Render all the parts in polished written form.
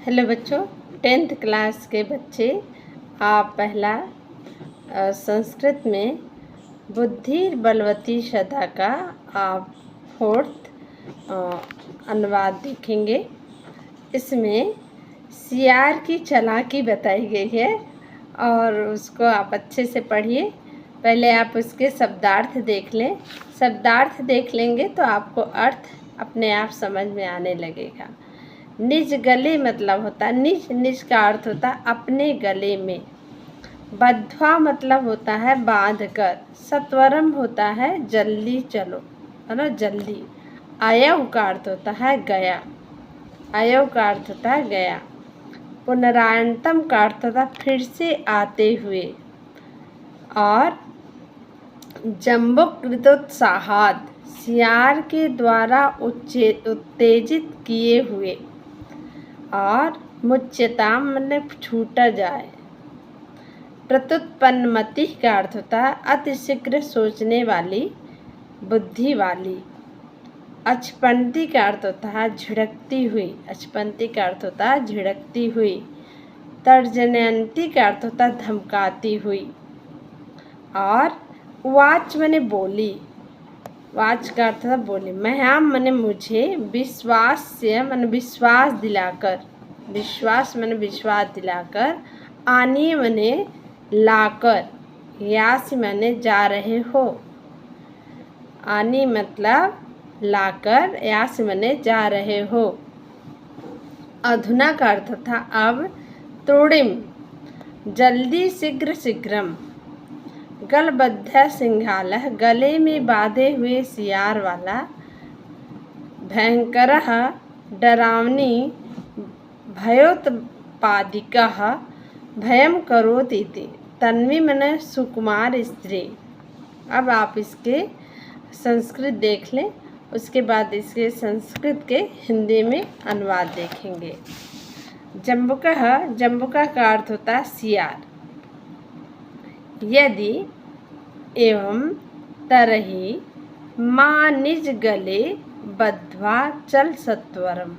Hello बच्चों, 10th class के बच्चे, आप पहला संस्कृत में बुद्धिर्बलवती सदा का आप 4th अनुवाद देखेंगे। इसमें सियार की चालाकी बताई गई है और उसको आप अच्छे से पढ़िए। पहले आप उसके शब्दार्थ देख लें। शब्दार्थ देख लेंगे तो आपको अर्थ अपने आप समझ में आने लगेगा। निज गले मतलब होता है निज का अर्थ होता है अपने गले में। बद्ध्वा मतलब होता है बांध कर। सत्वरम होता है जल्दी चलो, है ना, जल्दी। अयव का अर्थ होता है गया। अयव का अर्थ होता है गया। पुनरायणतम का अर्थ होता है फिर से आते हुए। और जम्बुकृतोत्साहात सियार के द्वारा उत्तेजित किए हुए। और मुच्यताम मतलब छूटा जाए। प्रत्युत्पन्नमति का अर्थ होता है अतिशीघ्र सोचने वाली, बुद्धि वाली। अचपंती का अर्थ होता है झिड़कती हुई। अचपंती का अर्थ होता है झिड़कती हुई। तर्जनयंती का अर्थ होता है धमकाती हुई। और वाच मने बोली। वाच का अर्थ था बोली। मह्याम मने मुझे, विश्वास से मन विश्वास दिलाकर, विश्वास मन विश्वास दिलाकर, आनी मने लाकर, यास मने जा रहे हो। आनी मतलब लाकर, यास मने जा रहे हो। अधुना का अर्थ था अब। तोड़िम जल्दी, शीघ्र शीघ्रम। गलबद्ध सिंघालः गले में बांधे हुए सियार वाला। भयंकरः डरावनी। भयोत्पादिकः भयं करोति इति। तन्वी मने सुकुमार स्त्री। अब आप इसके संस्कृत देख लें, उसके बाद इसके संस्कृत के हिंदी में अनुवाद देखेंगे। जम्बुकः, जम्बुका का अर्थ होता है सियार। यदि एवं तरहि माँ निज गले बद्ध्वा चल सत्वरम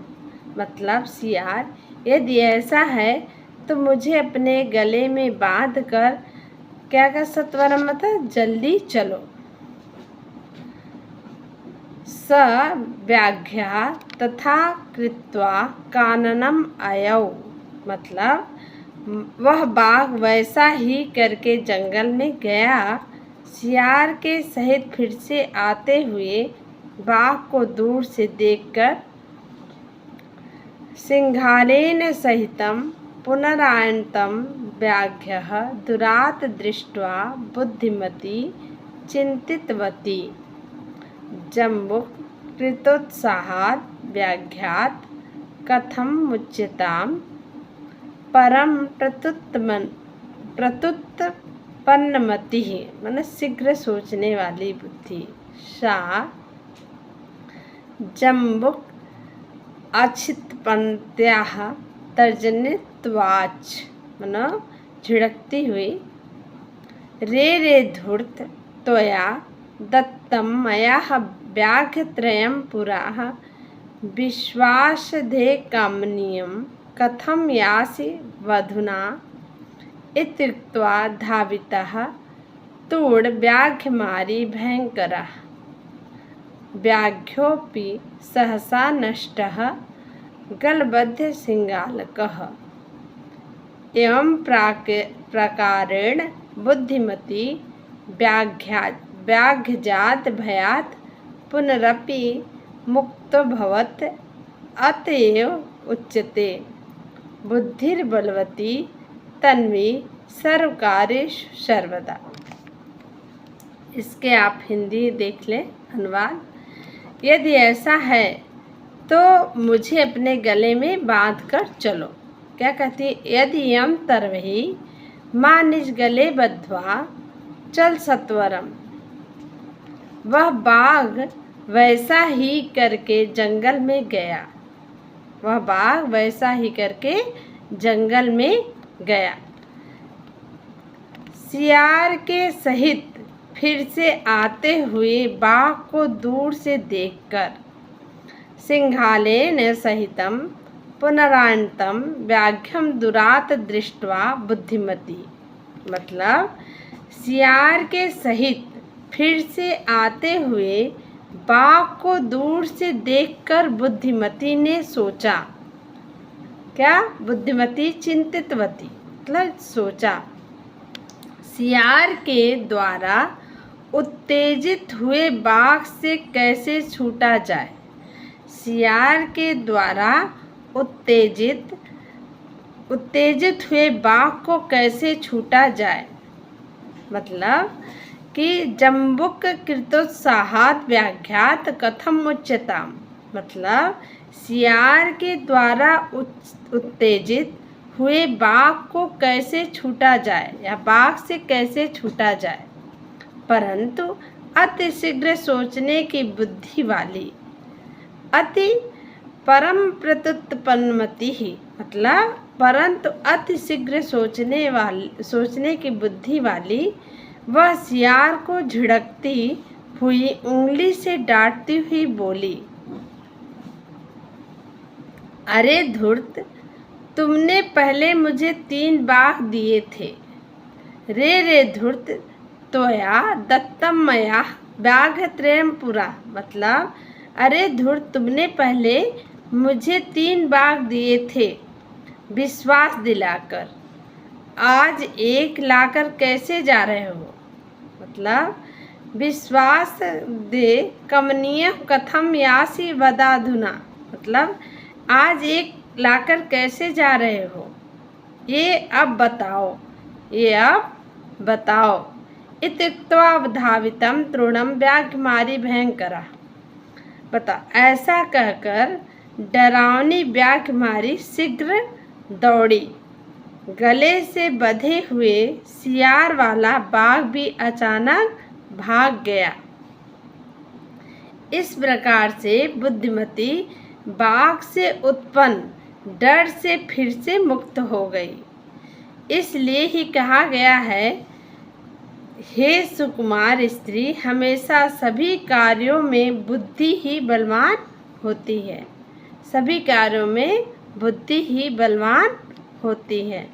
मतलब सियार, यदि ऐसा है तो मुझे अपने गले में बांध कर क्या कर, सत्वरम मतलब जल्दी चलो। स व्याघ्या तथा कृत्वा काननम अयौ मतलब वह बाघ वैसा ही करके जंगल में गया। सियार के सहित फिर से आते हुए बाघ को दूर से देखकर। सिंघालेन सहितं पुनरायणतं व्याघ्यः दुरात् दृष्ट्वा बुद्धिमती चिन्तितवती। जम्बुक कृतोत्साहात् व्याघ्यात् कथं मुच्यताम् परम प्रत्युत्पन्नमति मतलब शीघ्र सोचने वाली बुद्धि। सा जम्बुक अक्षितपन्त्याः तर्जनित्वाच मतलब झिड़कती हुई। रे धूर्त त्वया दत्तं मया व्याघ्रत्रयं पुराः विश्वासधे कामनीयम् कथं यासि वधूना इत्युक्त्वा धावितः तूढ व्याघ्रमारी भयंकरः। व्याघ्रोऽपि सहसा नष्टः गलबद्ध सिंगालकः। एवं प्रकारेण बुद्धिमती व्याघ्रजात भयात् पुनरपि मुक्तोऽभवत्। अतएव उच्यते बुद्धिर्बलवती तन्वी सर्वकार्येषु सर्वदा। इसके आप हिंदी देख लें अनुवाद। यदि ऐसा है तो मुझे अपने गले में बांध कर चलो। क्या कहती है? यदि यम तरवही माँ निज गले बद्ध्वा चल सत्वरम। वह बाघ वैसा ही करके जंगल में गया। वह बाघ वैसा ही करके जंगल में गया। सियार के सहित फिर से आते हुए बाघ को दूर से देखकर। सिंघालेन सहितम पुनरान्तं व्याघ्रं दुरात दृष्ट्वा बुद्धिमती, मतलब सियार के सहित फिर से आते हुए बाघ को दूर से देखकर बुद्धिमती ने सोचा। क्या? बुद्धिमती चिंतितवती, मतलब सोचा, सियार के द्वारा उत्तेजित हुए बाघ से कैसे छूटा जाए। सियार के द्वारा उत्तेजित हुए बाघ को कैसे छूटा जाए, मतलब कि जम्बुक कृतोत्साहात व्याघ्यात कथम उच्यताम, मतलब सियार के द्वारा उत्तेजित हुए बाघ को कैसे छूटा जाए या बाघ से कैसे छूटा जाए। परंतु अति शीघ्र सोचने की बुद्धि वाली, अति परम प्रत्युत्पन्नमति ही, मतलब परंतु अति शीघ्र सोचने की बुद्धि वाली वह सियार को झिड़कती हुई उंगली से डांटती हुई बोली, अरे धूर्त, तुमने पहले मुझे 3 बाघ दिए थे। रे धूर्त, त्वया दत्तम मया व्याघ्रत्रयं पुरा, मतलब अरे धूर्त, तुमने पहले मुझे 3 बाघ दिए थे विश्वास दिलाकर, आज 1 लाकर कैसे जा रहे हो। मतलब विश्वास दे कमनीय कथम यासी वदाधुना, मतलब आज 1 लाकर कैसे जा रहे हो, ये अब बताओ। इत्युक्त्वा धावितं तृणं व्याघ्रमारी भयंकरा, बता, ऐसा कहकर डरावनी व्याघ्रमारी शीघ्र दौड़ी। गले से बंधे हुए सियार वाला बाघ भी अचानक भाग गया। इस प्रकार से बुद्धिमती बाघ से उत्पन्न डर से फिर से मुक्त हो गई। इसलिए ही कहा गया है, हे सुकुमार स्त्री, हमेशा सभी कार्यों में बुद्धि ही बलवान होती है। सभी कार्यों में बुद्धि ही बलवान होती है।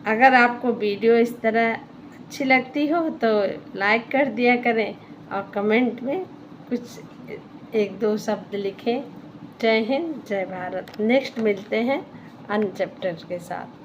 अगर आपको वीडियो इस तरह अच्छी लगती हो तो लाइक कर दिया करें और कमेंट में कुछ 1-2 शब्द लिखें। जय हिंद, जय भारत। नेक्स्ट मिलते हैं अन्य चैप्टर के साथ।